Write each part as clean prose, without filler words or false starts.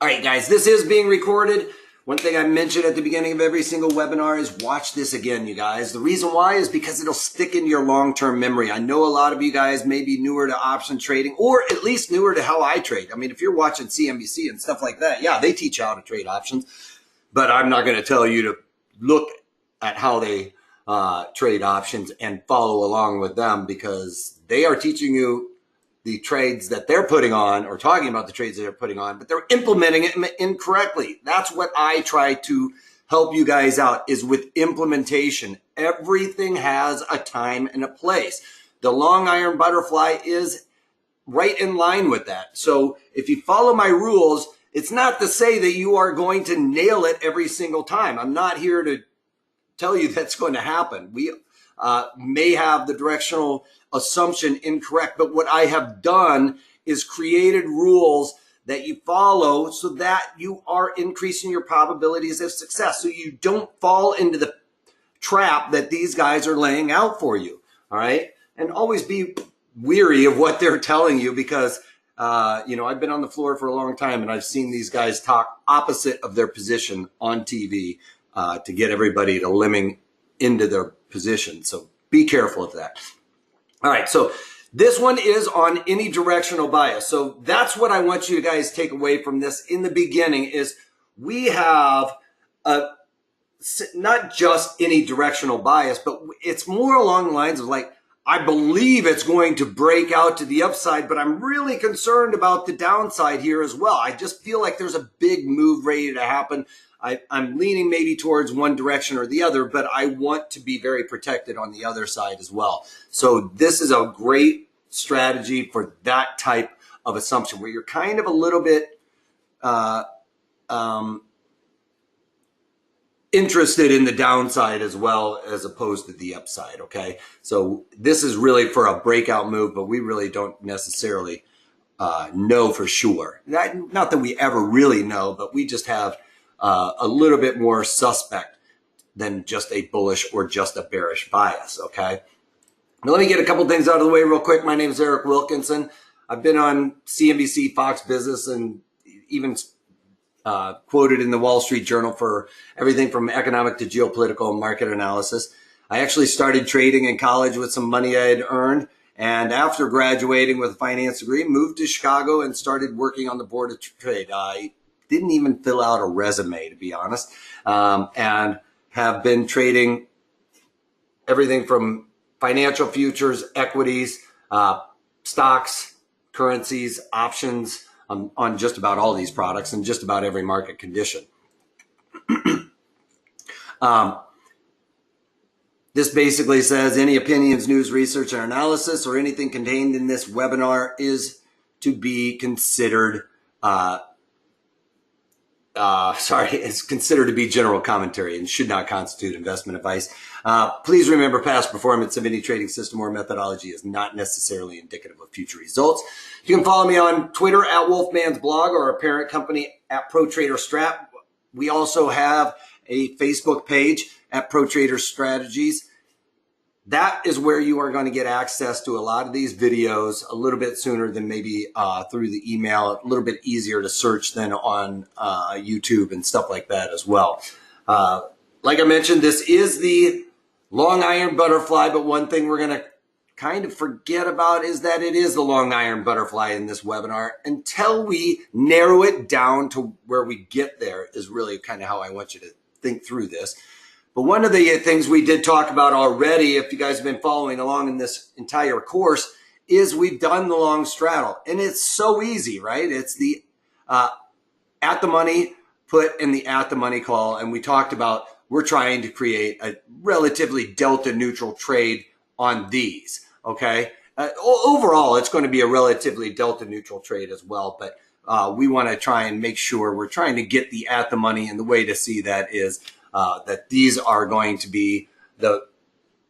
All right, guys, this is being recorded. One thing I mentioned at the beginning of every single webinar is watch this again, you guys. The reason why is because it'll stick into your long-term memory. I know a lot of you guys may be newer to option trading or at least newer to how I trade. I mean, if you're watching CNBC and stuff like that, yeah, they teach you how to trade options. But I'm not going to tell you to look at how they trade options and follow along with them, because they are teaching you the trades that they're putting on, or talking about the trades that they're putting on, but they're implementing it incorrectly. That's what I try to help you guys out, is with implementation. Everything has a time and a place. The long iron butterfly is right in line with that. So if you follow my rules, it's not to say that you are going to nail it every single time. I'm not here to tell you that's going to happen. We may have the directional assumption incorrect, but what I have done is created rules that you follow so that you are increasing your probabilities of success, so you don't fall into the trap that these guys are laying out for you. All right. And always be weary of what they're telling you, because I've been on the floor for a long time and I've seen these guys talk opposite of their position on TV to get everybody to limbing into their position. So be careful of that. All right, so this one is on any directional bias. So that's what I want you guys to take away from this in the beginning, is we have not just any directional bias, but it's more along the lines of like, I believe it's going to break out to the upside, but I'm really concerned about the downside here as well. I just feel like there's a big move ready to happen. I'm leaning maybe towards one direction or the other, but I want to be very protected on the other side as well. So this is a great strategy for that type of assumption, where you're kind of a little bit interested in the downside as well as opposed to the upside. Okay, so this is really for a breakout move, but we really don't necessarily know for sure. Not that we ever really know, but we just have a little bit more suspect than just a bullish or just a bearish bias. Okay, now let me get a couple things out of the way real quick. My name is Eric Wilkinson. I've been on CNBC, Fox Business, and even quoted in the Wall Street Journal for everything from economic to geopolitical and market analysis. I actually started trading in college with some money I had earned, and after graduating with a finance degree, moved to Chicago and started working on the board of trade. I didn't even fill out a resume, to be honest, and have been trading everything from financial futures, equities, stocks, currencies, options, on just about all these products and just about every market condition. This basically says any opinions, news, research, or analysis, or anything contained in this webinar is to be considered, it's considered to be general commentary and should not constitute investment advice. Please remember, past performance of any trading system or methodology is not necessarily indicative of future results. You can follow me on Twitter at Wolfman's blog, or our parent company at ProTraderStrat. We also have a Facebook page at ProTrader Strategies. That is where you are going to get access to a lot of these videos a little bit sooner than maybe through the email, a little bit easier to search than on YouTube and stuff like that as well. Like I mentioned, this is the long iron butterfly, but one thing we're going to kind of forget about is that it is the long iron butterfly in this webinar. Until we narrow it down to where we get there is really kind of how I want you to think through this. But one of the things we did talk about already, if you guys have been following along in this entire course, is we've done the long straddle. And it's so easy, right? It's the at the money put and the at the money call. And we talked about we're trying to create a relatively delta neutral trade on these. Okay. Overall, it's going to be a relatively delta neutral trade as well. But we want to try and make sure we're trying to get the at the money. And the way to see that is that these are going to be, the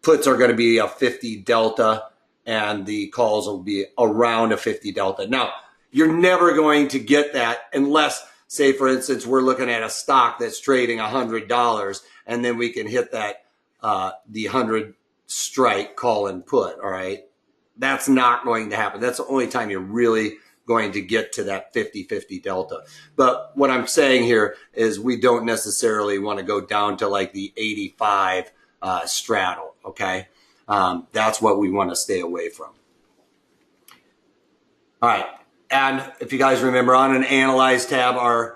puts are going to be a 50 delta and the calls will be around a 50 delta. Now, you're never going to get that unless, say, for instance, we're looking at a stock that's trading $100 and then we can hit that, the 100 strike call and put. All right. That's not going to happen. That's the only time you're really going to get to that 50-50 delta. But what I'm saying here is we don't necessarily want to go down to like the 85 straddle, okay? That's what we want to stay away from. All right, and if you guys remember on an Analyze tab, I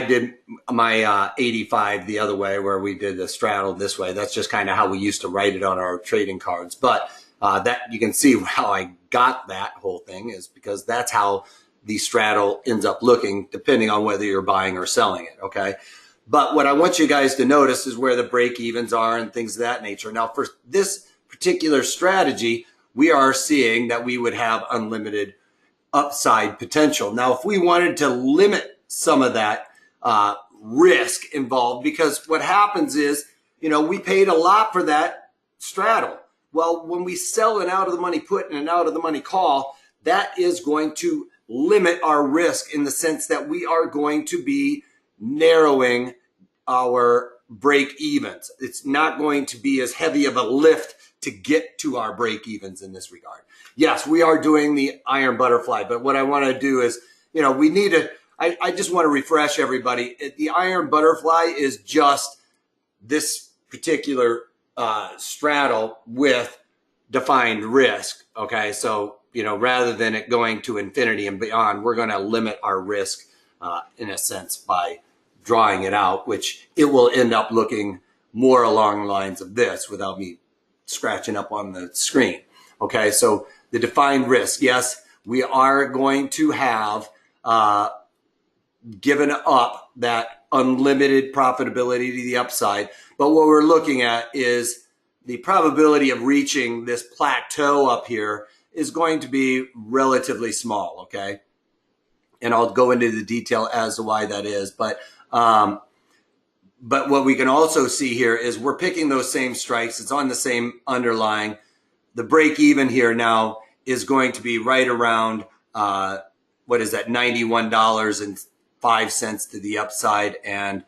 did my 85 the other way where we did the straddle this way. That's just kind of how we used to write it on our trading cards. But that you can see how I got that whole thing is because that's how the straddle ends up looking depending on whether you're buying or selling it, okay? But what I want you guys to notice is where the break evens are and things of that nature. Now, for this particular strategy, we are seeing that we would have unlimited upside potential. Now, if we wanted to limit some of that risk involved, because what happens is, we paid a lot for that straddle. Well, when we sell an out of the money put and an out of the money call, that is going to limit our risk in the sense that we are going to be narrowing our break evens. It's not going to be as heavy of a lift to get to our break evens in this regard. Yes, we are doing the iron butterfly, but what I want to do is, we need to, I just want to refresh everybody. The iron butterfly is just this particular straddle with defined risk. Okay, so rather than it going to infinity and beyond, we're going to limit our risk in a sense by drawing it out, which it will end up looking more along the lines of this without me scratching up on the screen. Okay, so the defined risk, yes, we are going to have given up that unlimited profitability to the upside. But what we're looking at is the probability of reaching this plateau up here is going to be relatively small, okay? And I'll go into the detail as to why that is. But what we can also see here is we're picking those same strikes. It's on the same underlying. The break even here now is going to be right around, what is that, $91.05 to the upside, and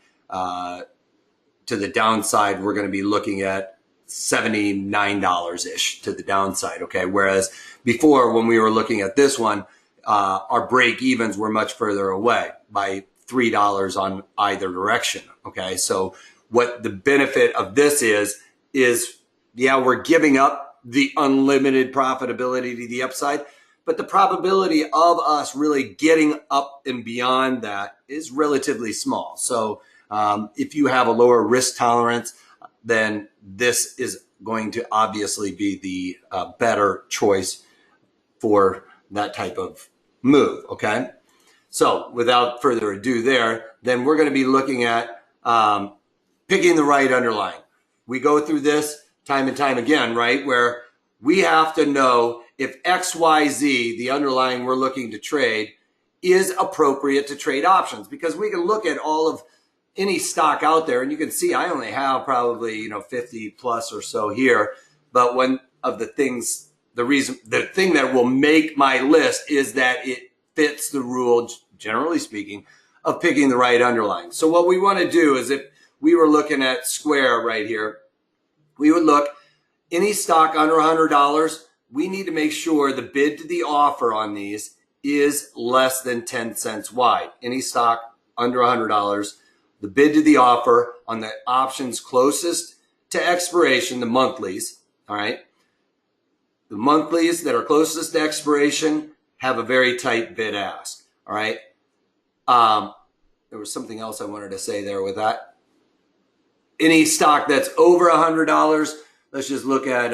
to the downside, we're going to be looking at $79-ish to the downside, okay? Whereas before, when we were looking at this one, our break evens were much further away by $3 on either direction, okay? So what the benefit of this is, yeah, we're giving up the unlimited profitability to the upside, but the probability of us really getting up and beyond that is relatively small. So if you have a lower risk tolerance, then this is going to obviously be the better choice for that type of move, okay? So without further ado there, then we're going to be looking at picking the right underlying. We go through this time and time again, right, where we have to know if XYZ, the underlying we're looking to trade, is appropriate to trade options, because we can look at all of any stock out there and you can see I only have probably 50 plus or so here, but one of the things, the thing that will make my list is that it fits the rule, generally speaking, of picking the right underlying. So what we want to do is, if we were looking at Square right here, we would look any stock under $100. We need to make sure the bid to the offer on these is less than 10 cents wide. Any stock under $100, the bid to the offer on the options closest to expiration, the monthlies, all right? The monthlies that are closest to expiration have a very tight bid ask, all right? There was something else I wanted to say there with that. Any stock that's over $100, let's just look at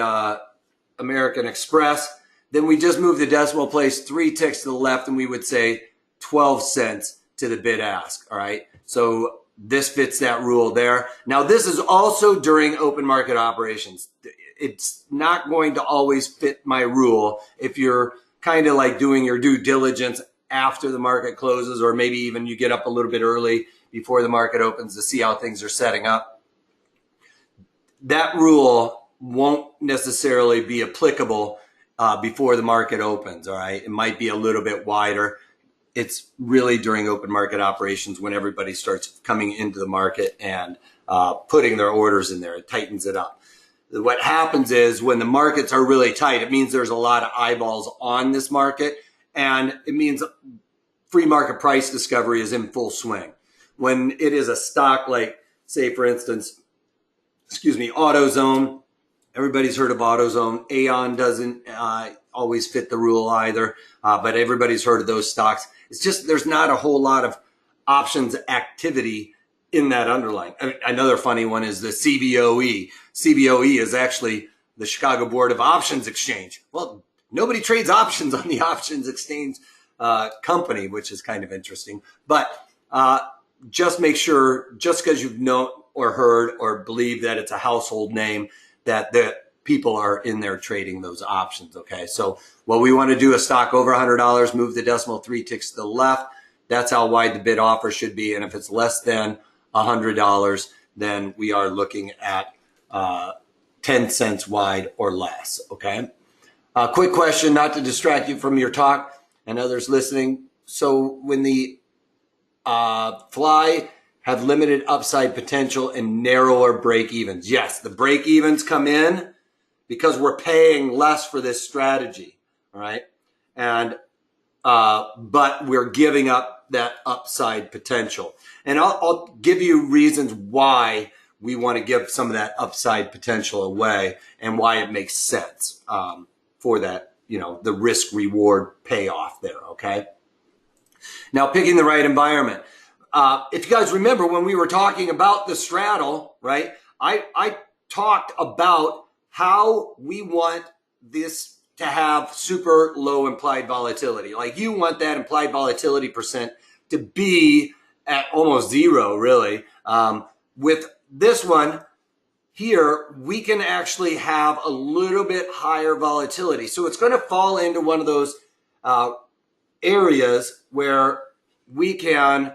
American Express. Then we just move the decimal place 3 ticks to the left, and we would say 12 cents to the bid ask, all right? So this fits that rule there. Now, this is also during open market operations. It's not going to always fit my rule if you're kind of like doing your due diligence after the market closes, or maybe even you get up a little bit early before the market opens to see how things are setting up. That rule won't necessarily be applicable before the market opens, all right? It might be a little bit wider. It's really during open market operations when everybody starts coming into the market and putting their orders in there. It tightens it up. what happens is when the markets are really tight, it means there's a lot of eyeballs on this market, and it means free market price discovery is in full swing. When it is a stock like, say, for instance, AutoZone, everybody's heard of AutoZone. Aon doesn't always fit the rule either, but everybody's heard of those stocks. It's just there's not a whole lot of options activity in that underlying. Another funny one is the CBOE. CBOE is actually the Chicago Board of Options Exchange. Well, nobody trades options on the options exchange company, which is kind of interesting. But just make sure, just because you've known or heard or believe that it's a household name, that the people are in there trading those options, okay? So what we want to do, a stock over $100, move the decimal 3 ticks to the left. That's how wide the bid offer should be. And if it's less than $100, then we are looking at 10 cents wide or less, okay? Quick question, not to distract you from your talk and others listening. So when the fly have limited upside potential and narrower break evens. Yes, the break evens come in because we're paying less for this strategy, all right? And but we're giving up that upside potential. And I'll give you reasons why we want to give some of that upside potential away and why it makes sense for that, the risk reward payoff there, okay? Now, picking the right environment. If you guys remember when we were talking about the straddle, right, I talked about how we want this to have super low implied volatility. Like you want that implied volatility percent to be at almost zero, really. With this one here, we can actually have a little bit higher volatility. So it's going to fall into one of those areas where we can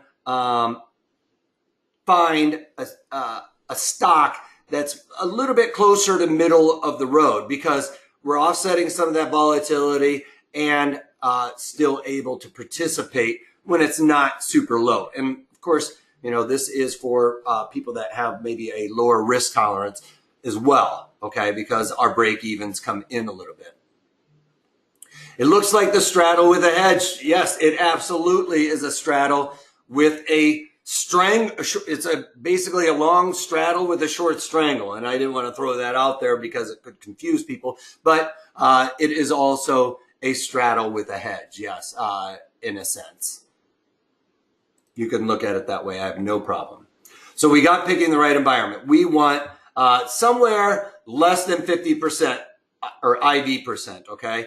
find a stock that's a little bit closer to middle of the road because we're offsetting some of that volatility and still able to participate when it's not super low. And of course, this is for people that have maybe a lower risk tolerance as well, okay, because our break evens come in a little bit. It looks like the straddle with a hedge. Yes, it absolutely is a straddle with a it's basically a long straddle with a short strangle. And I didn't want to throw that out there because it could confuse people, but it is also a straddle with a hedge. Yes, in a sense. You can look at it that way. I have no problem. So we got picking the right environment. We want somewhere less than 50% or IV percent, okay?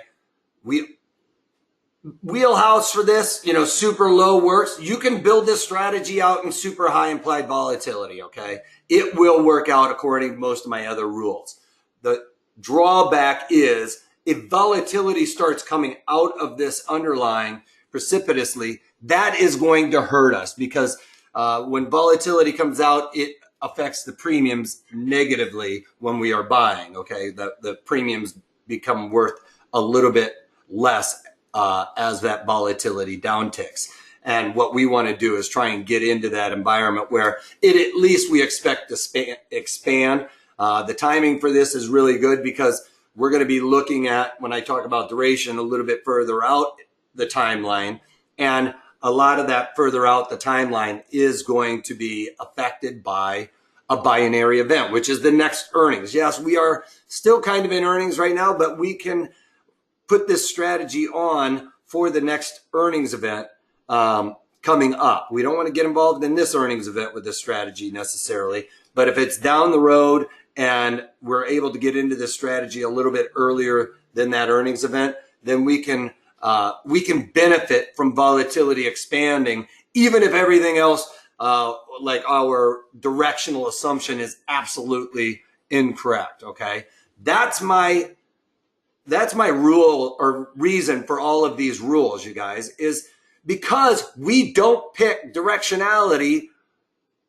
Wheelhouse for this, super low works. You can build this strategy out in super high implied volatility, okay? It will work out according to most of my other rules. The drawback is if volatility starts coming out of this underlying precipitously, that is going to hurt us because when volatility comes out, it affects the premiums negatively when we are buying, okay? The premiums become worth a little bit less as that volatility downticks. And what we want to do is try and get into that environment where at least we expect to expand. The timing for this is really good because we're going to be looking at, when I talk about duration, a little bit further out the timeline. And a lot of that further out the timeline is going to be affected by a binary event, which is the next earnings. Yes, we are still kind of in earnings right now, but we can put this strategy on for the next earnings event coming up. We don't want to get involved in this earnings event with this strategy necessarily, but if it's down the road and we're able to get into this strategy a little bit earlier than that earnings event, then we can benefit from volatility expanding, even if everything else, like our directional assumption, is absolutely incorrect. Okay, that's my rule or reason for all of these rules, you guys, is because we don't pick directionality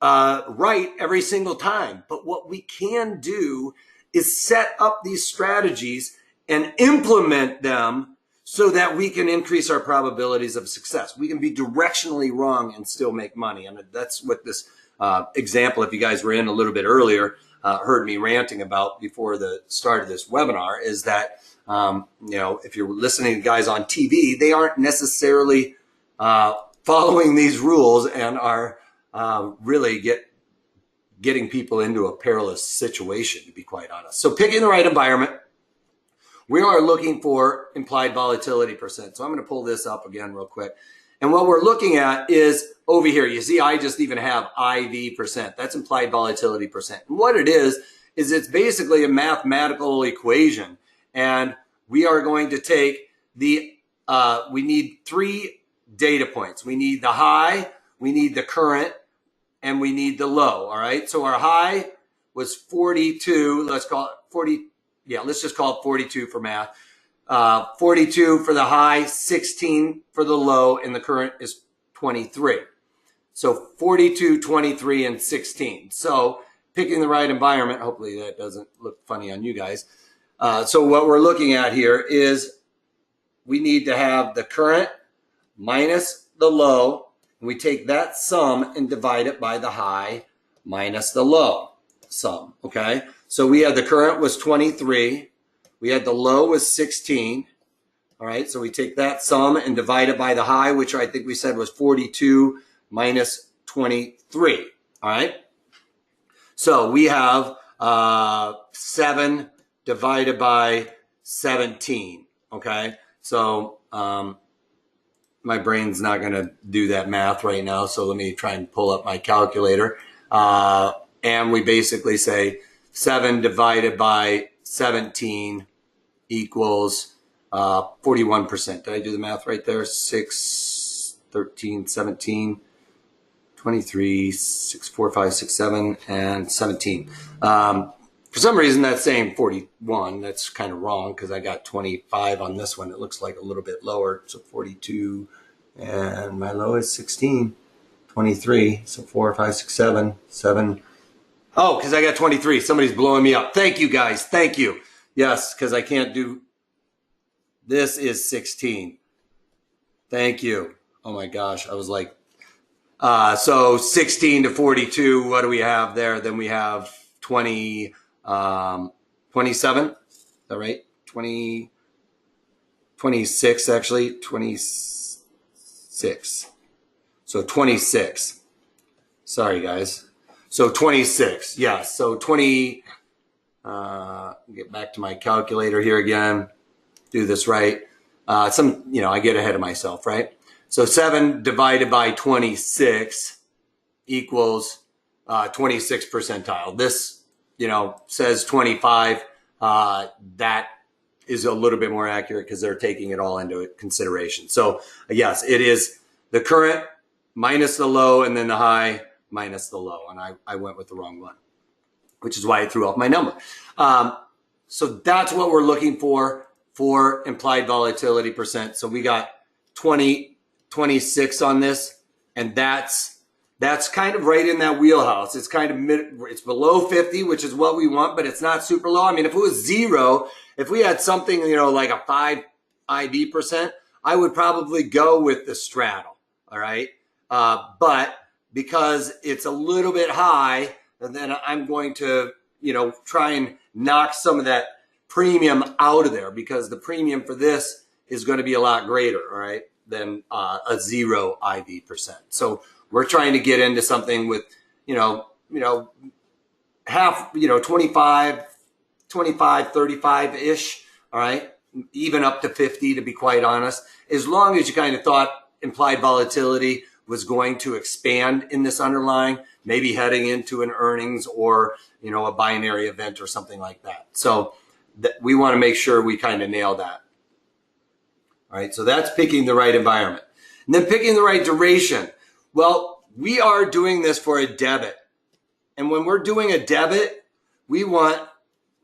right every single time. But what we can do is set up these strategies and implement them so that we can increase our probabilities of success. We can be directionally wrong and still make money. And that's what this example, if you guys were in a little bit earlier, heard me ranting about before the start of this webinar is that, if you're listening to guys on TV, they aren't necessarily following these rules and are really getting people into a perilous situation, to be quite honest. So picking the right environment, we are looking for implied volatility percent. So I'm going to pull this up again real quick. And what we're looking at is over here. You see, I just even have IV percent. That's implied volatility percent. And what it is it's basically a mathematical equation. And we are going to take we need 3 data points. We need the high, we need the current, and we need the low. All right. So our high was 42. Let's call it 40. Yeah, let's just call it 42 for math. 42 for the high, 16 for the low, and the current is 23. So 42, 23, and 16. So picking the right environment, hopefully that doesn't look funny on you guys. So what we're looking at here is we need to have the current minus the low. And we take that sum and divide it by the high minus the low sum, okay? So we had the current was 23. We had the low was 16. All right, so we take that sum and divide it by the high, which I think we said was 42 minus 23. All right, so we have 7 divided by 17. Okay, so my brain's not going to do that math right now, so let me try and pull up my calculator. And we basically say 7 divided by 17 equals 41%. Did I do the math right there? 6, 13, 17, 23, 6, 4, 5, 6, 7, and 17. For some reason, that's saying 41. That's kind of wrong because I got 25 on this one. It looks like a little bit lower. So 42, and my low is 16, 23. So 4, 5, 6, 7, 7. Oh, because I got 23. Somebody's blowing me up. Thank you, guys. Thank you. Yes, because I can't do... This is 16. Thank you. Oh, my gosh. I was like... so 16 to 42, what do we have there? Then we have 27. Is that right? 26, actually. 26. So 26. Sorry, guys. So 26, yes. So 20, get back to my calculator here again, do this right. I get ahead of myself, right? So 7 divided by 26 equals 26 percentile. This, says 25. That is a little bit more accurate because they're taking it all into consideration. So yes, it is the current minus the low and then the high minus the low, and I went with the wrong one, which is why I threw off my number. So that's what we're looking for implied volatility percent. So we got 26 on this, and that's kind of right in that wheelhouse. It's kind of it's below 50, which is what we want, but it's not super low. I mean, if it was 0, if we had something, like a 5 IV percent, I would probably go with the straddle, all right? But because it's a little bit high, and then I'm going to, try and knock some of that premium out of there because the premium for this is going to be a lot greater, all right, than a 0 IV percent. So we're trying to get into something with, half, 25, 35-ish, all right, even up to 50 to be quite honest, as long as you kind of thought implied volatility was going to expand in this underlying, maybe heading into an earnings or, a binary event or something like that. So we want to make sure we kind of nail that. All right, so that's picking the right environment. And then picking the right duration. Well, we are doing this for a debit. And when we're doing a debit, we want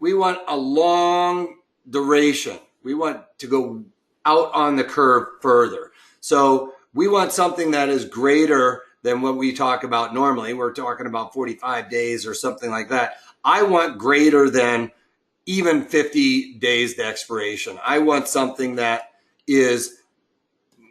a long duration. We want to go out on the curve further. So we want something that is greater than what we talk about normally. We're talking about 45 days or something like that. I want greater than even 50 days to expiration. I want something that is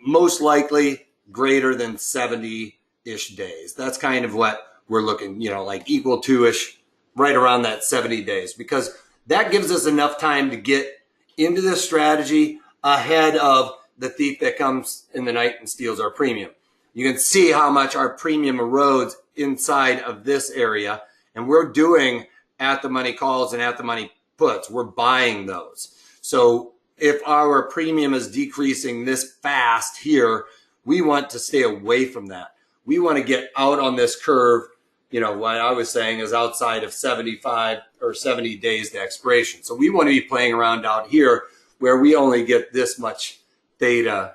most likely greater than 70-ish days. That's kind of what we're looking, like equal to-ish right around that 70 days, because that gives us enough time to get into this strategy ahead of the thief that comes in the night and steals our premium. You can see how much our premium erodes inside of this area, and we're doing at the money calls and at the money puts. We're buying those. So if our premium is decreasing this fast here, we want to stay away from that. We want to get out on this curve. You know, what I was saying is outside of 75 or 70 days to expiration. So we want to be playing around out here where we only get this much theta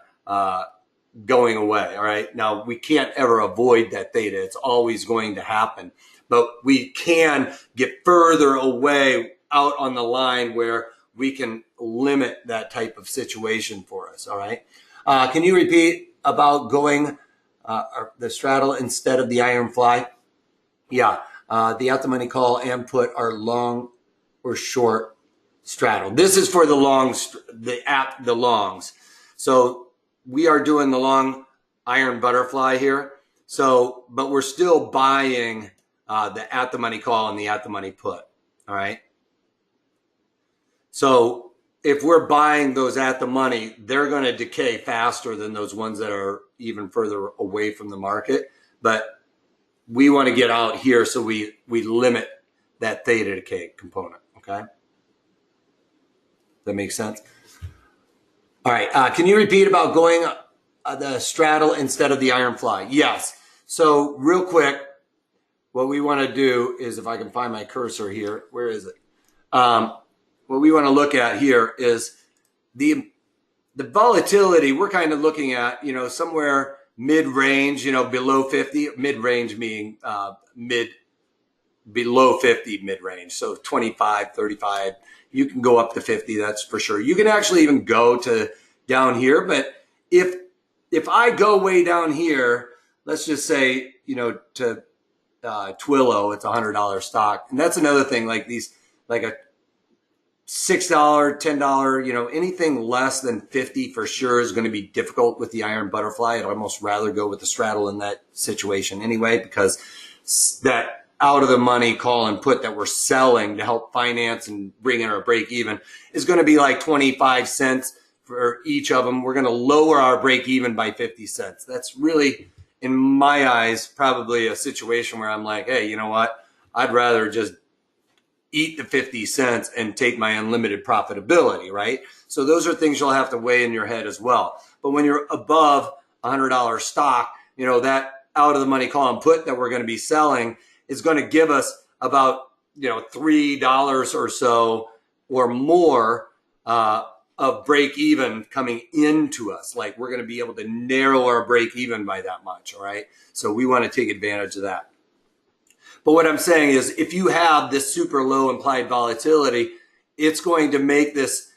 going away. All right. Now, we can't ever avoid that theta. It's always going to happen. But we can get further away out on the line where we can limit that type of situation for us. All right. Can you repeat about going the straddle instead of the iron fly? Yeah. The at the money call and put are long or short straddle. This is for the longs, the longs. So we are doing the long iron butterfly here. So, but we're still buying the at the money call and the at the money put. All right. So if we're buying those at the money, they're going to decay faster than those ones that are even further away from the market. But we want to get out here so we limit that theta decay component. Okay. That makes sense. All right. Can you repeat about going the straddle instead of the iron fly? Yes. So real quick, what we want to do is, if I can find my cursor here, where is it? What we want to look at here is the volatility. We're kind of looking at, you know, somewhere mid-range, you know, below 50, mid-range meaning below 50 mid-range. So 25, 35, you can go up to 50, that's for sure. You can actually even go to down here, but if I go way down here, let's just say, you know, to Twillo, it's $100 stock. And that's another thing, like these, like a $6, $10, you know, anything less than 50 for sure is going to be difficult with the iron butterfly. I'd almost rather go with the straddle in that situation anyway, because that out of the money call and put that we're selling to help finance and bring in our break even is going to be like 25 cents for each of them. We're going to lower our break even by 50 cents. That's really, in my eyes, probably a situation where I'm like, hey, you know what? I'd rather just eat the 50 cents and take my unlimited profitability, right? So those are things you'll have to weigh in your head as well. But when you're above $100 stock, you know, that out of the money call and put that we're going to be selling is going to give us about, you know, $3 or so or more of break even coming into us. Like we're going to be able to narrow our break even by that much. All right. So we want to take advantage of that. But what I'm saying is, if you have this super low implied volatility, it's going to make this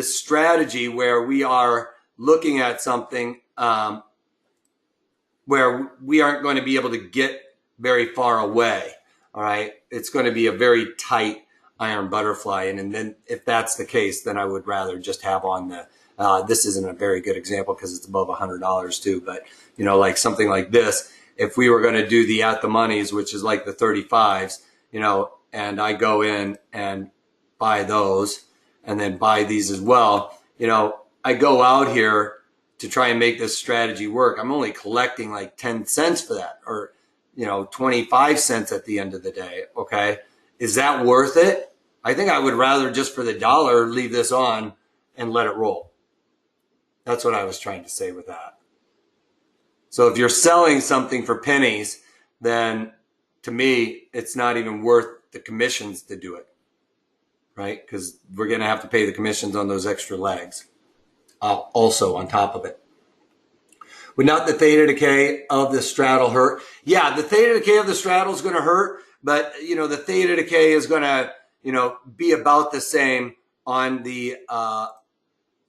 strategy where we are looking at something where we aren't going to be able to get very far away. All right. It's going to be a very tight iron butterfly. And then if that's the case, then I would rather just have on the, this isn't a very good example because it's above $100 too, but you know, like something like this, if we were going to do the at the monies, which is like the 35s, you know, and I go in and buy those and then buy these as well, you know, I go out here to try and make this strategy work. I'm only collecting like 10 cents for that, or, you know, 25 cents at the end of the day. Okay. Is that worth it? I think I would rather just for the dollar leave this on and let it roll. That's what I was trying to say with that. So if you're selling something for pennies, then to me, it's not even worth the commissions to do it, right? Because we're going to have to pay the commissions on those extra legs also on top of it. Would not the theta decay of the straddle hurt? Yeah, the theta decay of the straddle is going to hurt, but, you know, the theta decay is going to, you know, be about the same on the,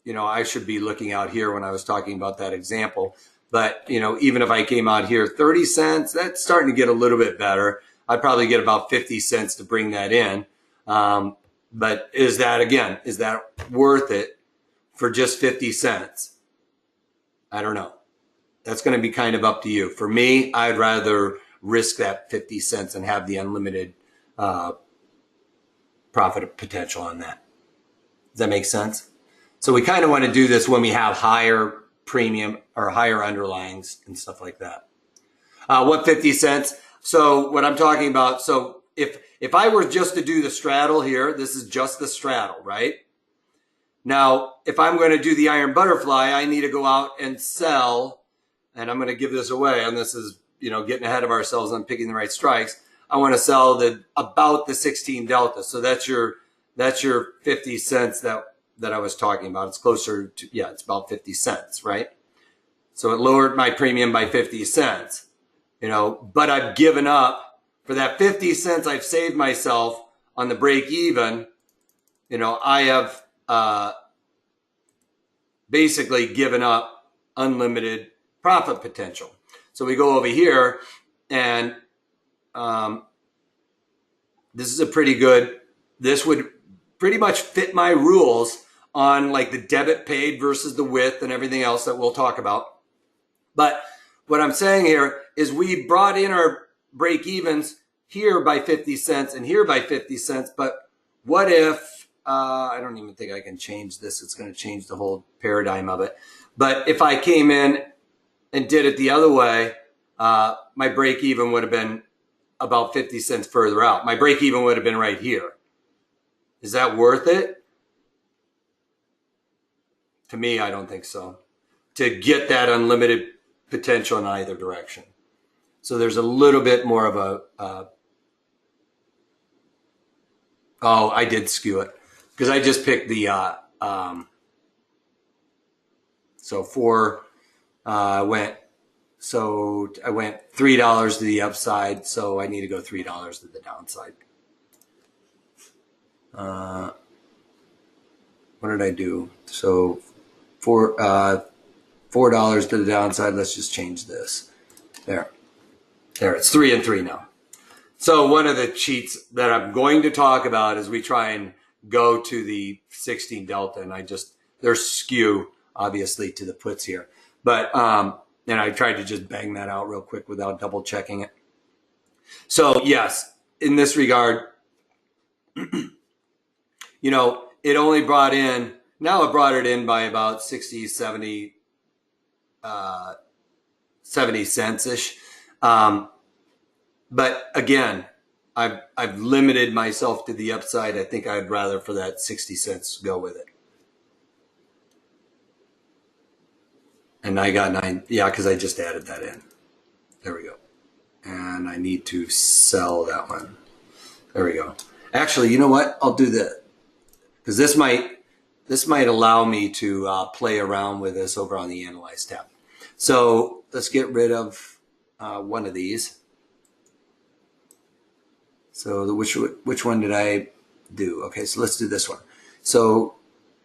you know, I should be looking out here when I was talking about that example. But, you know, even if I came out here 30 cents, that's starting to get a little bit better. I'd probably get about 50 cents to bring that in. But is that worth it for just 50 cents? I don't know. That's going to be kind of up to you. For me, I'd rather risk that 50 cents and have the unlimited profit potential on that. Does that make sense? So we kind of want to do this when we have higher premium or higher underlyings and stuff like that. What 50 cents? So what I'm talking about, so if I were just to do the straddle here, this is just the straddle, right? Now, if I'm going to do the iron butterfly, I need to go out and sell, and I'm going to give this away, and this is, you know, getting ahead of ourselves on picking the right strikes. I want to sell about the 16 delta. So that's your 50 cents that I was talking about. It's closer to, yeah, it's about 50 cents, right? So it lowered my premium by 50 cents, you know, but I've given up for that 50 cents I've saved myself on the break even. You know, I have basically given up unlimited profit potential. So we go over here, and this is a pretty good, this would pretty much fit my rules on like the debit paid versus the width and everything else that we'll talk about. But what I'm saying here is we brought in our break evens here by 50 cents and here by 50 cents. But what if, I don't even think I can change this. It's going to change the whole paradigm of it. But if I came in and did it the other way, my break even would have been about 50 cents further out. My break even would have been right here. Is that worth it? To me, I don't think so. To get that unlimited potential in either direction. So there's a little bit more of a, oh, I did skew it because I just picked the, so I went $3 to the upside. So I need to go $3 to the downside. What did I do? So $4 to the downside. Let's just change this. There, it's 3 and 3 now. So one of the cheats that I'm going to talk about is we try and go to the 16 delta, and there's skew obviously to the puts here, but and I tried to just bang that out real quick without double checking it. So yes, in this regard, you know, it only brought in, now it brought it in by about 60, 70 cents-ish. But again, I've limited myself to the upside. I think I'd rather for that 60 cents go with it. And I got 9, yeah, because I just added that in. There we go. And I need to sell that one. There we go. Actually, you know what? I'll do that. Because this might allow me to play around with this over on the Analyze tab. So let's get rid of one of these. So which one did I do? Okay, so let's do this one. So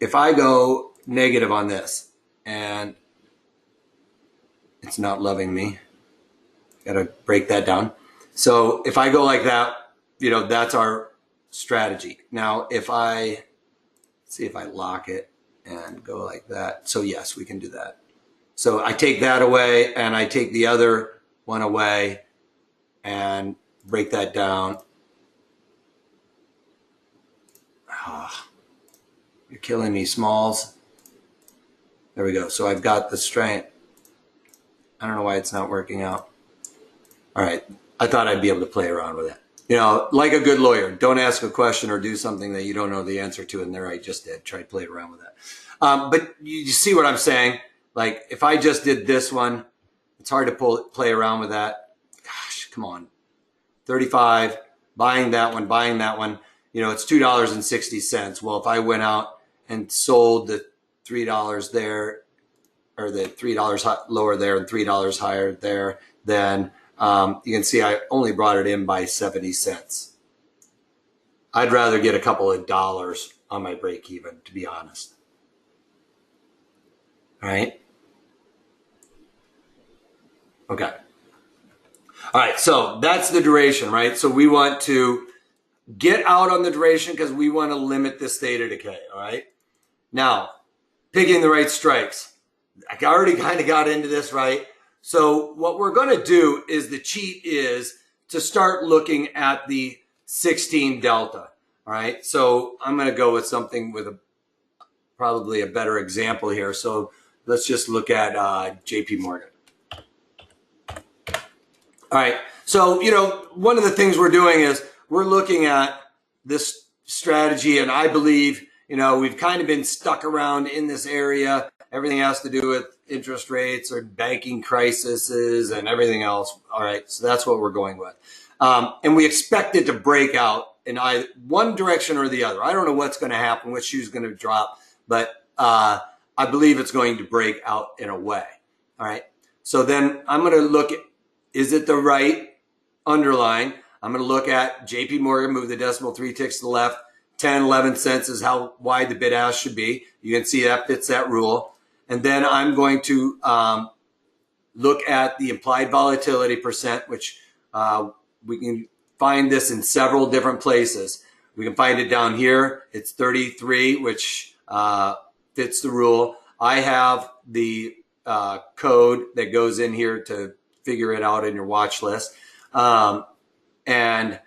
if I go negative on this and it's not loving me, got to break that down. So if I go like that, you know, that's our strategy. Now, if I see if I lock it and go like that. So yes, we can do that. So I take that away and I take the other one away and break that down. Oh, you're killing me, Smalls. There we go. So I've got the strength. I don't know why it's not working out. All right. I thought I'd be able to play around with it. You know, like a good lawyer, don't ask a question or do something that you don't know the answer to. And there I just did. Try to play around with that. But you see what I'm saying? Like if I just did this one, it's hard to play around with that. Gosh, come on. 35, buying that one. You know, it's $2.60. Well, if I went out and sold the $3 there, or the $3 lower there and $3 higher there, then you can see I only brought it in by 70 cents. I'd rather get a couple of dollars on my break even, to be honest. All right. Okay. All right. So that's the duration, right? So we want to get out on the duration because we want to limit this theta decay. All right. Now, picking the right strikes. I already kind of got into this, right? So what we're going to do is the cheat is to start looking at the 16 delta. All right, so I'm going to go with something with probably a better example here. So let's just look at JP Morgan. All right, so, one of the things we're doing is we're looking at this strategy, and I believe, we've kind of been stuck around in this area. Everything has to do with interest rates or banking crises and everything else. All right, so that's what we're going with. And we expect it to break out in either one direction or the other. I don't know what's going to happen, which shoe's going to drop, but I believe it's going to break out in a way. All right, so then I'm going to look at, is it the right underlying? I'm going to look at JP Morgan, move the decimal 3 ticks to the left. 10, 11 cents is how wide the bid ask should be. You can see that fits that rule. And then I'm going to look at the implied volatility percent, which we can find this in several different places. We can find it down here. It's 33, which fits the rule. I have the code that goes in here to figure it out in your watch list. And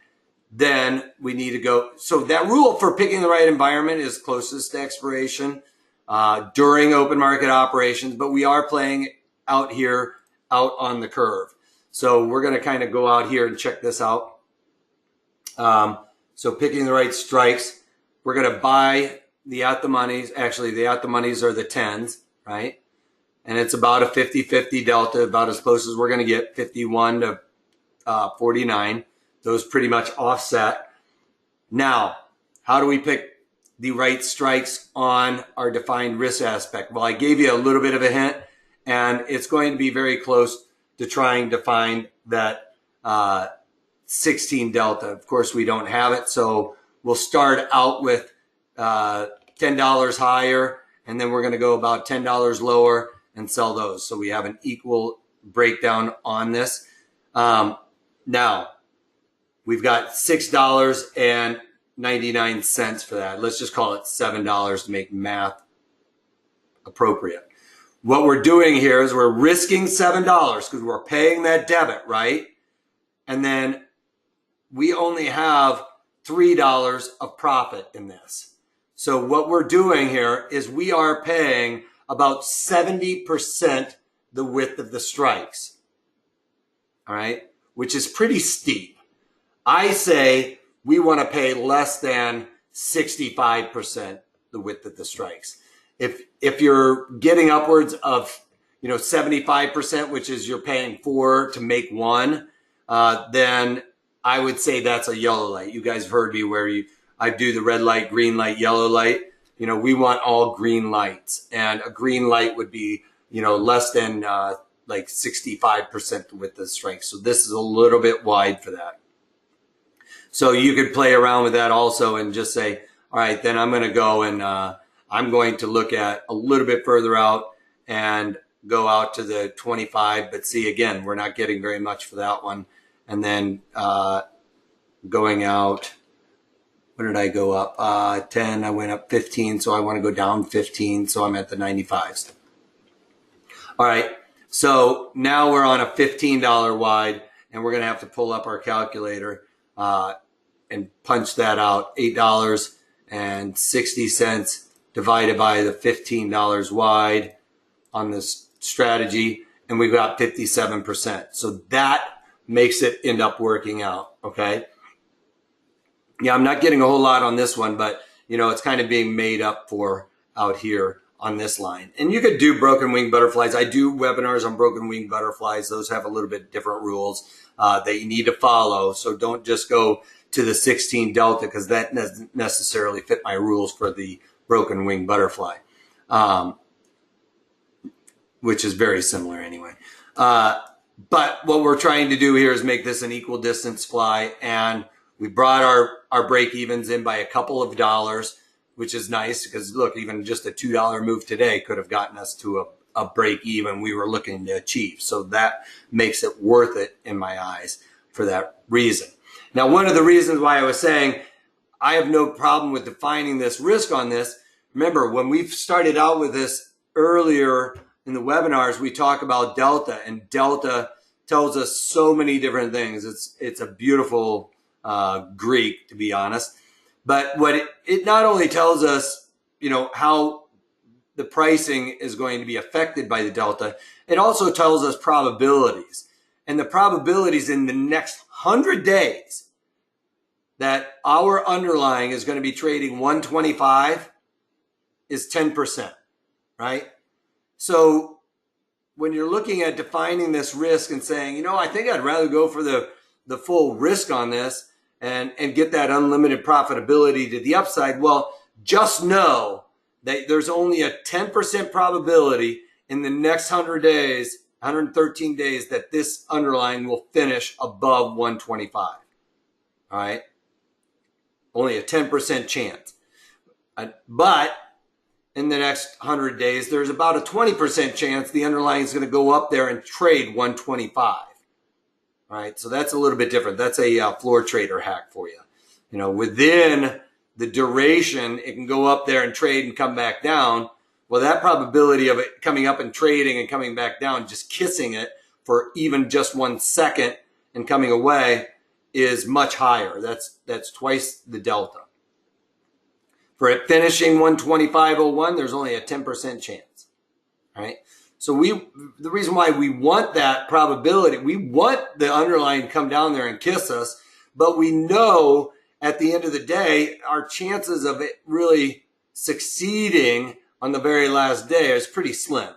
then we need to go. So that rule for picking the right environment is closest to expiration during open market operations, but we are playing out here, out on the curve. So we're going to kind of go out here and check this out. So picking the right strikes, we're going to buy the at the monies. Actually, the at the monies are the 10s, right? And it's about a 50-50 delta, about as close as we're going to get, 51 to 49. Those pretty much offset. Now, how do we pick the right strikes on our defined risk aspect? Well, I gave you a little bit of a hint, and it's going to be very close to trying to find that 16 delta. Of course, we don't have it, so we'll start out with $10 higher, and then we're going to go about $10 lower and sell those. So we have an equal breakdown on this. Now, we've got $6.99 for that. Let's just call it $7 to make math appropriate. What we're doing here is we're risking $7 because we're paying that debit, right? And then we only have $3 of profit in this. So what we're doing here is we are paying about 70% the width of the strikes, all right, which is pretty steep. I say we want to pay less than 65% the width of the strikes. If you're getting upwards of 75%, which is you're paying 4 to make 1, then I would say that's a yellow light. You guys have heard me where I do the red light, green light, yellow light. We want all green lights, and a green light would be less than like 65% with the strength. So this is a little bit wide for that. So you could play around with that also and just say, all right, then I'm going to go and I'm going to look at a little bit further out and go out to the 25. But see, again, we're not getting very much for that one. And then going out, what did I go up? 10, I went up 15. So I want to go down 15. So I'm at the 95s. All right. So now we're on a $15 wide, and we're going to have to pull up our calculator and punch that out. $8.60 divided by the $15 wide on this strategy, and we've got 57%. So that makes it end up working out, okay? Yeah, I'm not getting a whole lot on this one, but, it's kind of being made up for out here on this line. And you could do broken wing butterflies. I do webinars on broken wing butterflies. Those have a little bit different rules that you need to follow. So don't just go to the 16 delta because that doesn't necessarily fit my rules for the broken wing butterfly, which is very similar anyway. But what we're trying to do here is make this an equal distance fly, and we brought our break evens in by a couple of dollars, which is nice because look, even just a $2 move today could have gotten us to a break even we were looking to achieve. So that makes it worth it in my eyes for that reason. Now, one of the reasons why I was saying I have no problem with defining this risk on this, remember when we've started out with this earlier in the webinars, we talk about delta, and delta tells us so many different things. It's a beautiful Greek, to be honest. But what it not only tells us, how the pricing is going to be affected by the delta, it also tells us probabilities. And the probabilities in the next 100 days that our underlying is going to be trading 125 is 10%, right? So when you're looking at defining this risk and saying, I think I'd rather go for the full risk on this and get that unlimited profitability to the upside, well, just know that there's only a 10% probability in the next 100 days, 113 days, that this underlying will finish above 125. All right? Only a 10% chance. But in the next 100 days, there's about a 20% chance the underlying is going to go up there and trade 125. All right? So that's a little bit different. That's a floor trader hack for you. Within the duration, it can go up there and trade and come back down. Well, that probability of it coming up and trading and coming back down, just kissing it for even just 1 second and coming away, is much higher. That's twice the delta. For it finishing 125.01, there's only a 10% chance. All right? So the reason why we want that probability, we want the underlying to come down there and kiss us, but we know at the end of the day, our chances of it really succeeding on the very last day is pretty slim.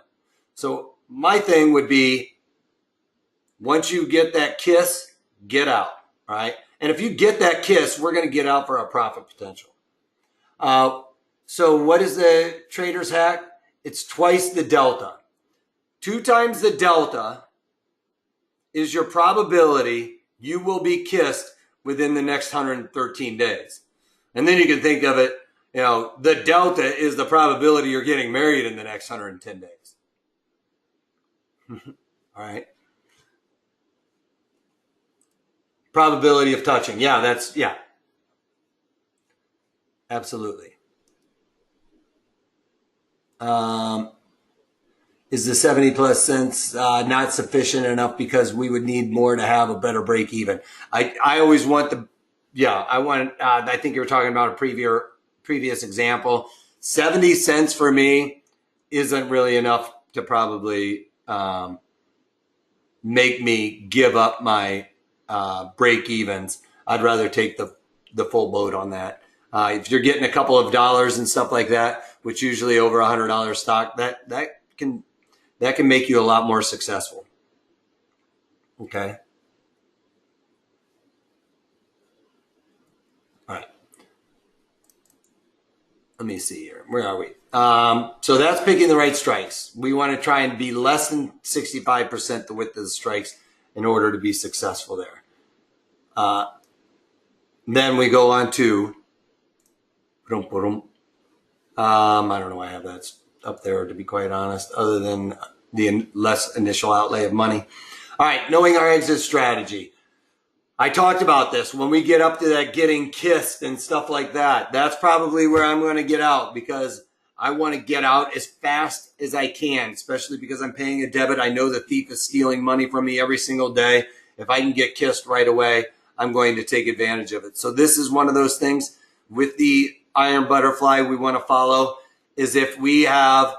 So my thing would be, once you get that kiss, get out, right? And if you get that kiss, we're going to get out for our profit potential. So what is the trader's hack? It's twice the delta. 2 times the delta is your probability you will be kissed within the next 113 days. And then you can think of it, the delta is the probability you're getting married in the next 110 days. All right. Probability of touching. Yeah. Absolutely. Is the 70 plus cents not sufficient enough because we would need more to have a better break even? I always want I think you were talking about a previous example. 70 cents for me isn't really enough to probably make me give up my break evens. I'd rather take the full boat on that. If you're getting a couple of dollars and stuff like that, which usually over $100 stock, that can make you a lot more successful. Okay. All right. Let me see here. Where are we? So that's picking the right strikes. We want to try and be less than 65% the width of the strikes in order to be successful there. Then we go on to, I don't know why I have that up there, to be quite honest, other than the less initial outlay of money. All right, knowing our exit strategy. I talked about this. When we get up to that getting kissed and stuff like that, that's probably where I'm going to get out, because I want to get out as fast as I can, especially because I'm paying a debit. I know the thief is stealing money from me every single day. If I can get kissed right away, I'm going to take advantage of it. So this is one of those things with the iron butterfly we want to follow, is if we have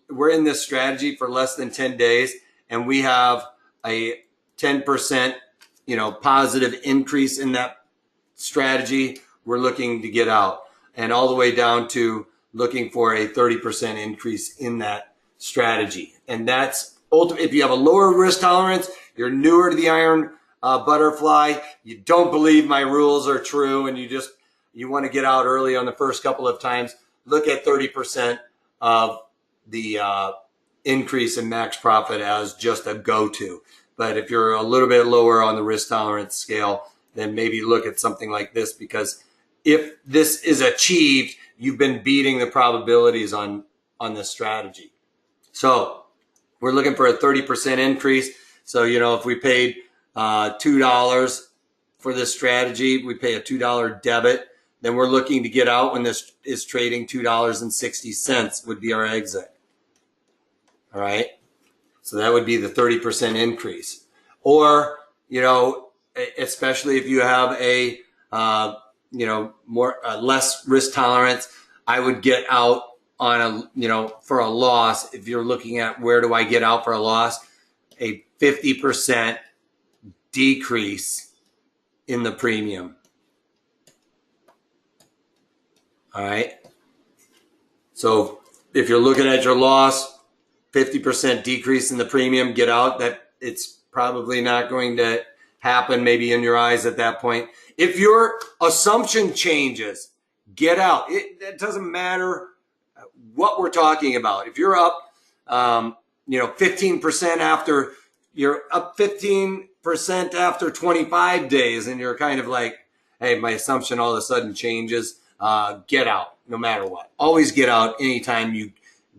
we're in this strategy for less than 10 days and we have a 10%, positive increase in that strategy, we're looking to get out, and all the way down to looking for a 30% increase in that strategy. And that's ultimately, if you have a lower risk tolerance, you're newer to the iron butterfly, you don't believe my rules are true, and you want to get out early on the first couple of times, look at 30% of the increase in max profit as just a go-to. But if you're a little bit lower on the risk tolerance scale, then maybe look at something like this, because if this is achieved, you've been beating the probabilities on this strategy. So we're looking for a 30% increase. So, if we paid $2 for this strategy, we pay a $2 debit, then we're looking to get out when this is trading $2.60 would be our exit. All right. So that would be the 30% increase. Or, especially if you have a more less risk tolerance, I would get out on for a loss. If you're looking at where do I get out for a loss, a 50% decrease in the premium. All right. So if you're looking at your loss, 50% decrease in the premium, get out. That it's probably not going to happen maybe in your eyes at that point. If your assumption changes, get out. It doesn't matter what we're talking about. If you're up 15% after, you're up 15% after 25 days and you're kind of like, hey, my assumption all of a sudden changes, get out no matter what. Always get out anytime you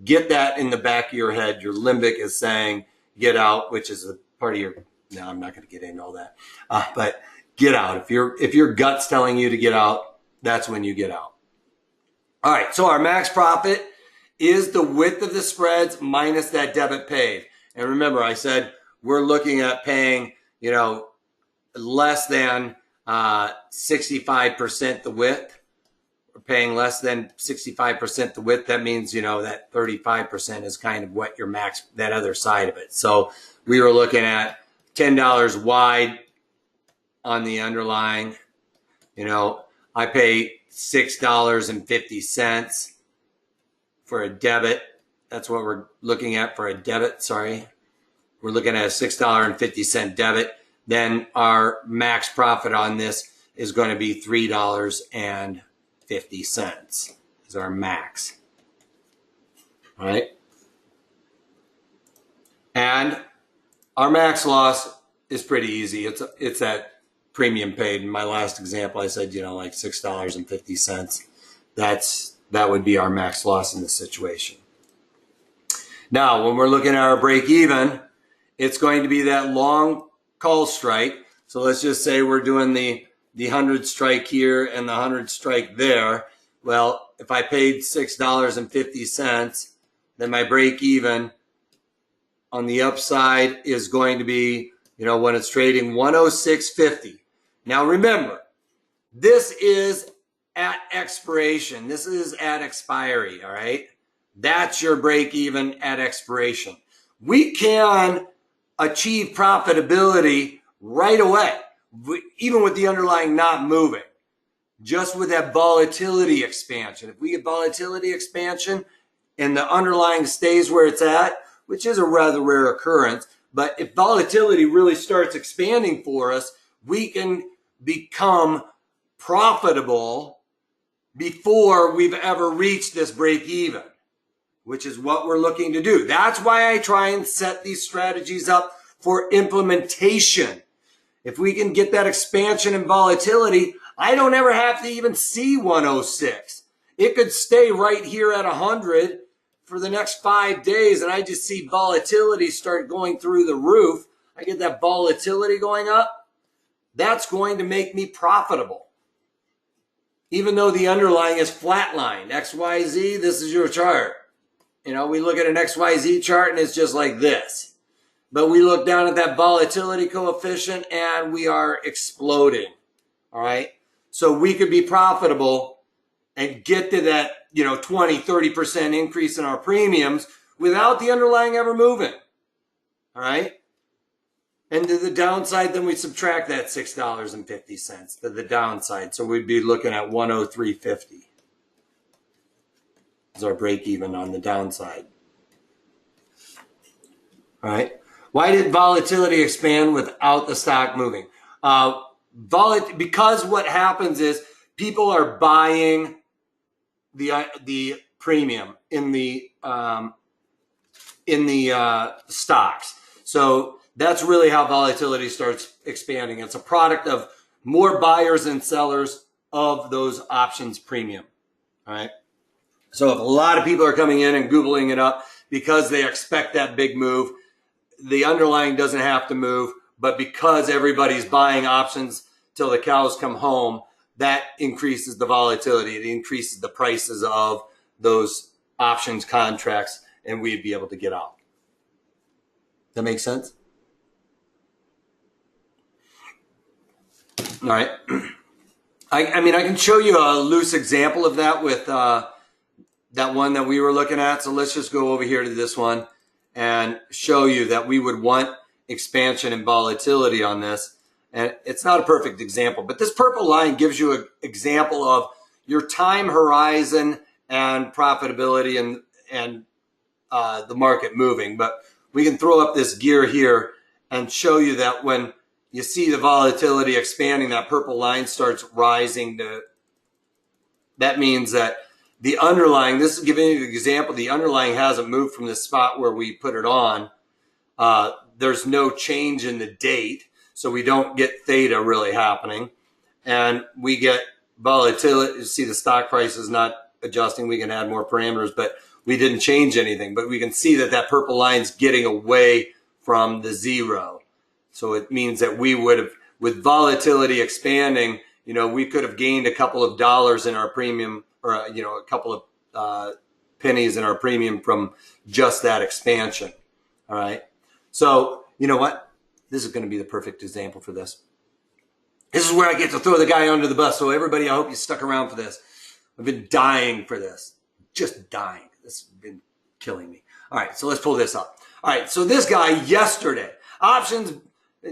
get that in the back of your head. Your limbic is saying get out, which is a part of your, no, I'm not going to get into all that, but get out. If your gut's telling you to get out, that's when you get out. All right, so our max profit is the width of the spreads minus that debit paid. And remember, I said we're looking at paying, less than 65% the width. We're paying less than 65% the width. That means, that 35% is kind of what your max, that other side of it. So we were looking at $10 wide on the underlying. I pay $6.50 for a debit. That's what we're looking at for a debit. Sorry. We're looking at a $6.50 debit. Then our max profit on this is going to be $3.50 is our max. All right. And our max loss is pretty easy. It's that premium paid. In my last example, I said, like $6.50. That would be our max loss in this situation. Now, when we're looking at our break even, it's going to be that long call strike. So let's just say we're doing the 100 strike here and the 100 strike there. Well, if I paid $6.50, then my break even on the upside is going to be, when it's trading 106.50. Now remember, this is at expiration. This is at expiry, all right? That's your break even at expiration. We can achieve profitability right away, even with the underlying not moving, just with that volatility expansion. If we get volatility expansion and the underlying stays where it's at, which is a rather rare occurrence, but if volatility really starts expanding for us, we can become profitable before we've ever reached this break even, which is what we're looking to do. That's why I try and set these strategies up for implementation. If we can get that expansion and volatility, I don't ever have to even see 106. It could stay right here at 100 for the next 5 days, and I just see volatility start going through the roof. I get that volatility going up. That's going to make me profitable. Even though the underlying is flatlined, XYZ, this is your chart. We look at an XYZ chart and it's just like this. But we look down at that volatility coefficient and we are exploding. All right. So we could be profitable and get to that, 20, 30% increase in our premiums without the underlying ever moving. All right. And to the downside, then we subtract that $6.50 to the downside. So we'd be looking at 103.50 is our break even on the downside. All right. Why did volatility expand without the stock moving? Because what happens is people are buying the premium in the stocks. So that's really how volatility starts expanding. It's a product of more buyers and sellers of those options premium. All right. So if a lot of people are coming in and Googling it up because they expect that big move, the underlying doesn't have to move, but because everybody's buying options till the cows come home, that increases the volatility. It increases the prices of those options contracts, and we'd be able to get out. That makes sense? All right. I mean, I can show you a loose example of that with that one that we were looking at. So let's just go over here to this one and show you that we would want expansion and volatility on this. And it's not a perfect example, but this purple line gives you an example of your time horizon and profitability and the market moving. But we can throw up this gear here and show you that when you see the volatility expanding, that purple line starts rising. That means that the underlying, this is giving you an example, the underlying hasn't moved from the spot where we put it on. There's no change in the date, so we don't get theta really happening. And we get volatility. You see the stock price is not adjusting. We can add more parameters, but we didn't change anything. But we can see that that purple line's getting away from the zero. So it means that we would have, with volatility expanding, you know, we could have gained a couple of dollars in our premium, or, you know, a couple of pennies in our premium from just that expansion. All right. So, you know what? This is going to be the perfect example for this. This is where I get to throw the guy under the bus. So everybody, I hope you stuck around for this. I've been dying for this. Just dying. This has been killing me. All right. So let's pull this up. All right. So this guy yesterday, options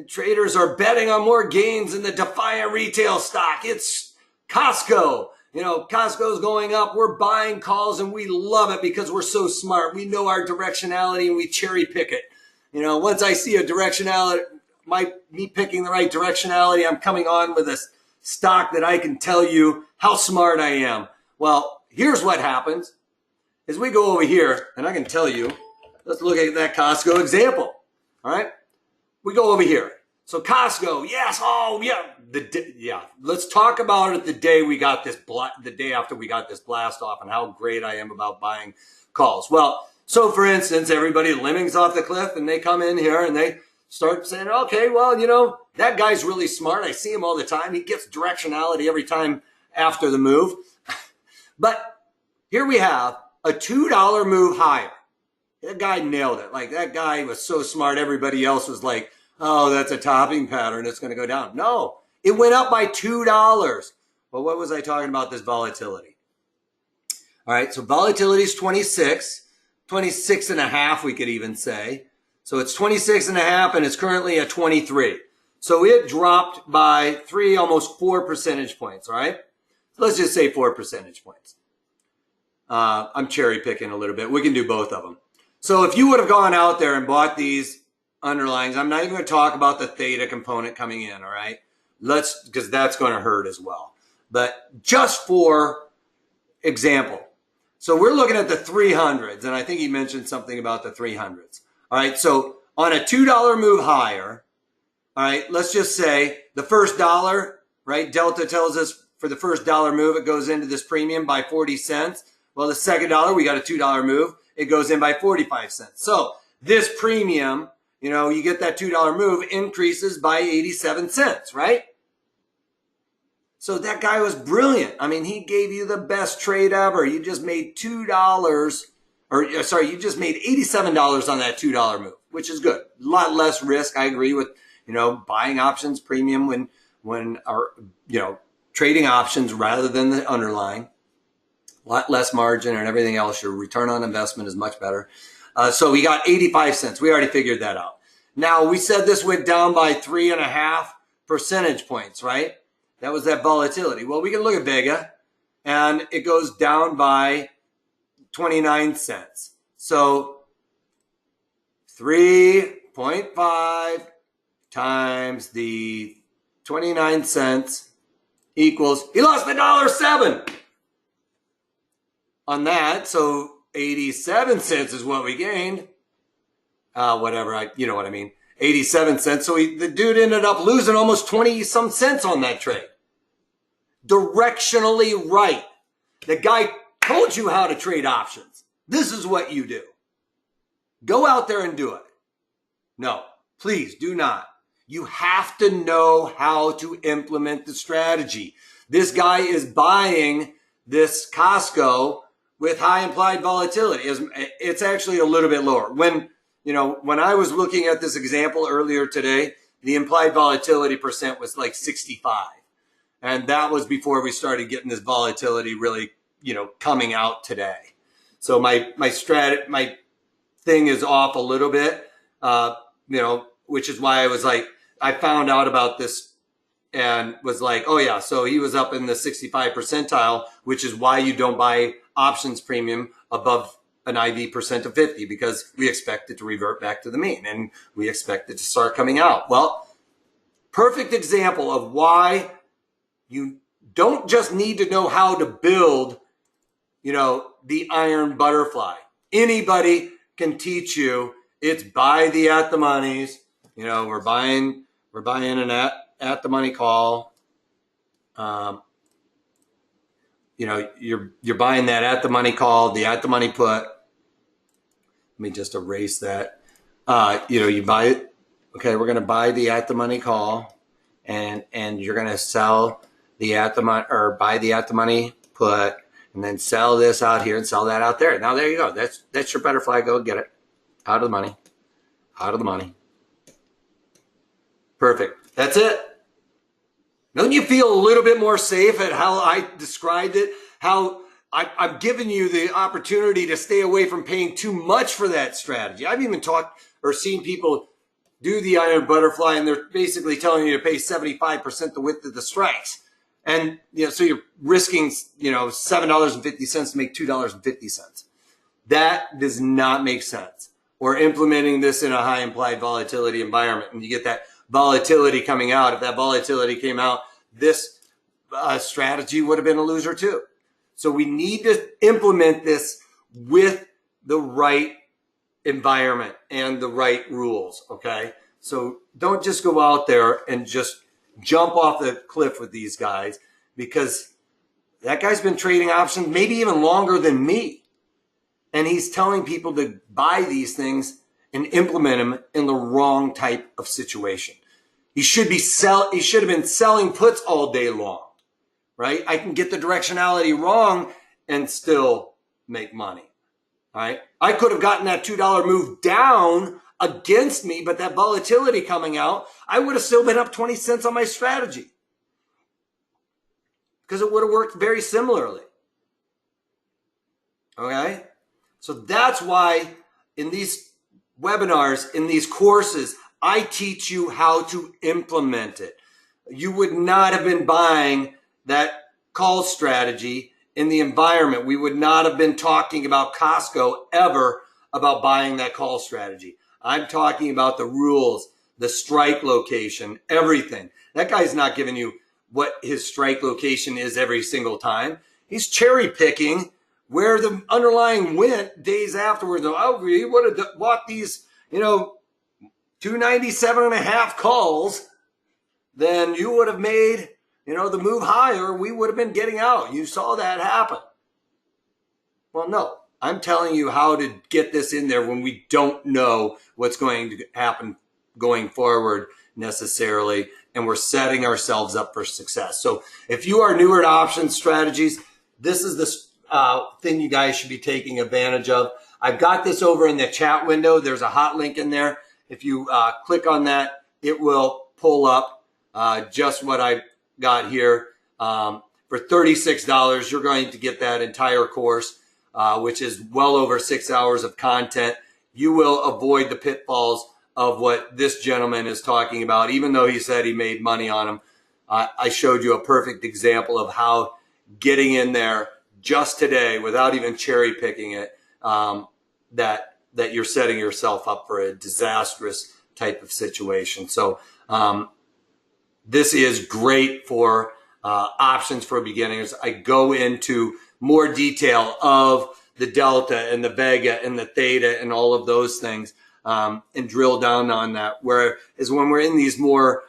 traders are betting on more gains in the Defiant retail stock. It's Costco. You know, Costco's going up. We're buying calls and we love it because we're so smart. We know our directionality and we cherry pick it. You know, once I see a directionality, me picking the right directionality, I'm coming on with a stock that I can tell you how smart I am. Well, here's what happens is we go over here and I can tell you, let's look at that Costco example. All right. We go over here. So Costco, yes, oh yeah, let's talk about it the day we got this, the day after we got this blast off, and how great I am about buying calls. Well, so for instance, everybody lemmings off the cliff, and they come in here and they start saying, okay, well, you know, that guy's really smart. I see him all the time. He gets directionality every time after the move. But here we have a $2 move higher. That guy nailed it. Like, that guy was so smart. Everybody else was like, oh, that's a topping pattern. It's going to go down. No, it went up by $2. Well, what was I talking about? This volatility. All right. So volatility is 26 and a half, we could even say. So it's 26 and a half and it's currently at 23. So it dropped by almost 4 percentage points. All right. So let's just say 4 percentage points. I'm cherry picking a little bit. We can do both of them. So if you would have gone out there and bought these underlyings, I'm not even going to talk about the theta component coming in, all right? Because that's going to hurt as well. But just for example, so we're looking at the 300s, and I think he mentioned something about the 300s. All right, so on a $2 move higher, all right, let's just say the first dollar, right? Delta tells us for the first dollar move, it goes into this premium by 40 cents. Well, the second dollar, we got a $2 move. It goes in by 45 cents. So this premium, you know, you get that $2 move, increases by 87 cents, right? So that guy was brilliant. I mean, he gave you the best trade ever. You just made $2, or sorry, you just made $87 on that $2 move, which is good. A lot less risk. I agree with, you know, buying options premium when our, you know, trading options rather than the underlying. A lot less margin and everything else. Your return on investment is much better. So we got 85 cents. We already figured that out. Now, we said this went down by 3.5 percentage points, right? That was that volatility. Well, we can look at Vega, and it goes down by 29 cents. So 3.5 times the 29 cents equals, he lost $1.07 on that. So 87 cents is what we gained. Whatever, you know what I mean. 87 cents. So the dude ended up losing almost 20 some cents on that trade. Directionally right. The guy told you how to trade options. This is what you do. Go out there and do it. No, please do not. You have to know how to implement the strategy. This guy is buying this Costco with high implied volatility. It's actually a little bit lower. When I was looking at this example earlier today, the implied volatility percent was like 65. And that was before we started getting this volatility really, coming out today. So my thing is off a little bit, which is why I was like, I found out about this and was like, oh yeah, so he was up in the 65 percentile, which is why you don't buy options premium above an IV percent of 50, because we expect it to revert back to the mean and we expect it to start coming out. Well, perfect example of why you don't just need to know how to build, the iron butterfly. Anybody can teach you. It's buy the at the monies. We're buying an at the money call. You're buying that at the money call, the at the money put. Let me just erase that. You buy it. Okay, we're going to buy the at the money call, and you're going to sell the at the money, or buy the at the money put, and then sell this out here and sell that out there. Now there you go. That's your butterfly. Go get it. Out of the money. Out of the money. Perfect. That's it. Don't you feel a little bit more safe at how I described it? How I've given you the opportunity to stay away from paying too much for that strategy. I've even talked or seen people do the iron butterfly, and they're basically telling you to pay 75% the width of the strikes. And, so you're risking, $7.50 to make $2.50. That does not make sense. Or implementing this in a high implied volatility environment, and you get that volatility coming out. If that volatility came out, this strategy would have been a loser too. So we need to implement this with the right environment and the right rules, okay? So don't just go out there and just jump off the cliff with these guys, because that guy's been trading options maybe even longer than me. And he's telling people to buy these things and implement them in the wrong type of situation. He should have been selling puts all day long, right? I can get the directionality wrong and still make money, right? I could have gotten that $2 move down against me, but that volatility coming out, I would have still been up 20 cents on my strategy, because it would have worked very similarly. Okay? So that's why in these webinars, in these courses, I teach you how to implement it. You would not have been buying that call strategy in the environment. We would not have been talking about Costco ever about buying that call strategy. I'm talking about the rules, the strike location, everything. That guy's not giving you what his strike location is every single time. He's cherry picking where the underlying went days afterwards. Oh, he would have bought these, 297.5 calls, then you would have made, the move higher. We would have been getting out. You saw that happen. Well, no, I'm telling you how to get this in there when we don't know what's going to happen going forward necessarily, and we're setting ourselves up for success. So if you are newer to option strategies, this is the thing you guys should be taking advantage of. I've got this over in the chat window. There's a hot link in there. If you click on that, it will pull up just what I got here. For $36, you're going to get that entire course, which is well over 6 hours of content. You will avoid the pitfalls of what this gentleman is talking about, even though he said he made money on them. I showed you a perfect example of how getting in there just today without even cherry picking it, that you're setting yourself up for a disastrous type of situation. So this is great for options for beginners. I go into more detail of the delta and the vega and the theta and all of those things, and drill down on that. Whereas when we're in these more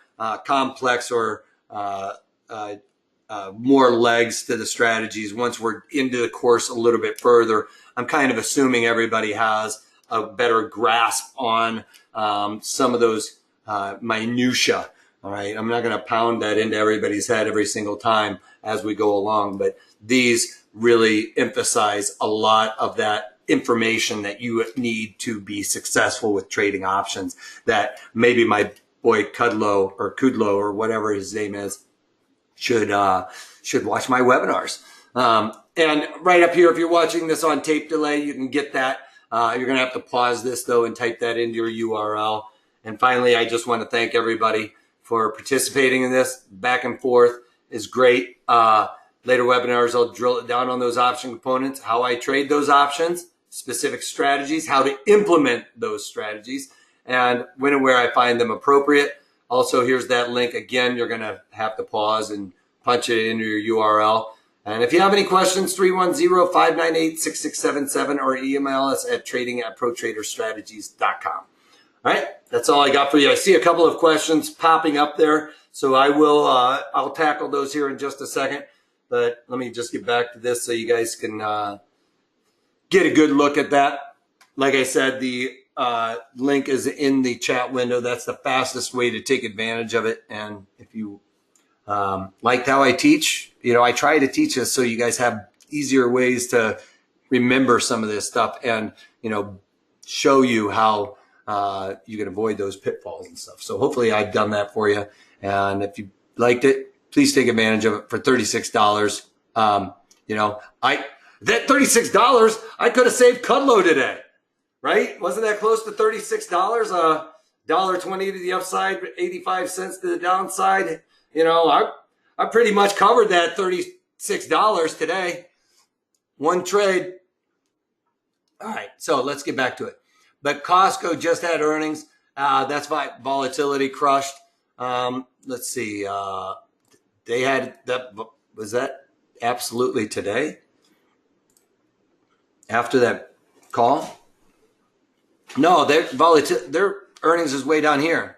complex or more legs to the strategies, once we're into the course a little bit further, I'm kind of assuming everybody has a better grasp on some of those minutia. All right, I'm not going to pound that into everybody's head every single time as we go along, but these really emphasize a lot of that information that you need to be successful with trading options that maybe my boy Kudlow or whatever his name is should watch my webinars. And right up here, if you're watching this on tape delay, you can get that. You're going to have to pause this, though, and type that into your URL. And finally, I just want to thank everybody for participating in this. Back and forth is great. Later webinars, I'll drill it down on those option components, how I trade those options, specific strategies, how to implement those strategies, and when and where I find them appropriate. Also, here's that link. Again, you're going to have to pause and punch it into your URL. And if you have any questions, 310-598-6677 or email us at trading@protraderstrategies.com. All right, that's all I got for you. I see a couple of questions popping up there, so I'll tackle those here in just a second. But let me just get back to this so you guys can get a good look at that. Like I said, the link is in the chat window. That's the fastest way to take advantage of it. And if you liked how I teach, I try to teach this so you guys have easier ways to remember some of this stuff and, show you how you can avoid those pitfalls and stuff. So hopefully I've done that for you. And if you liked it, please take advantage of it for $36. That $36, I could have saved Cudlow today, right? Wasn't that close to $36? $1.20 to the upside, 85 cents to the downside. I pretty much covered that $36 today. One trade. All right, so let's get back to it. But Costco just had earnings. That's why volatility crushed. Let's see. They had that. Was that absolutely today? After that call? No, their earnings is way down here.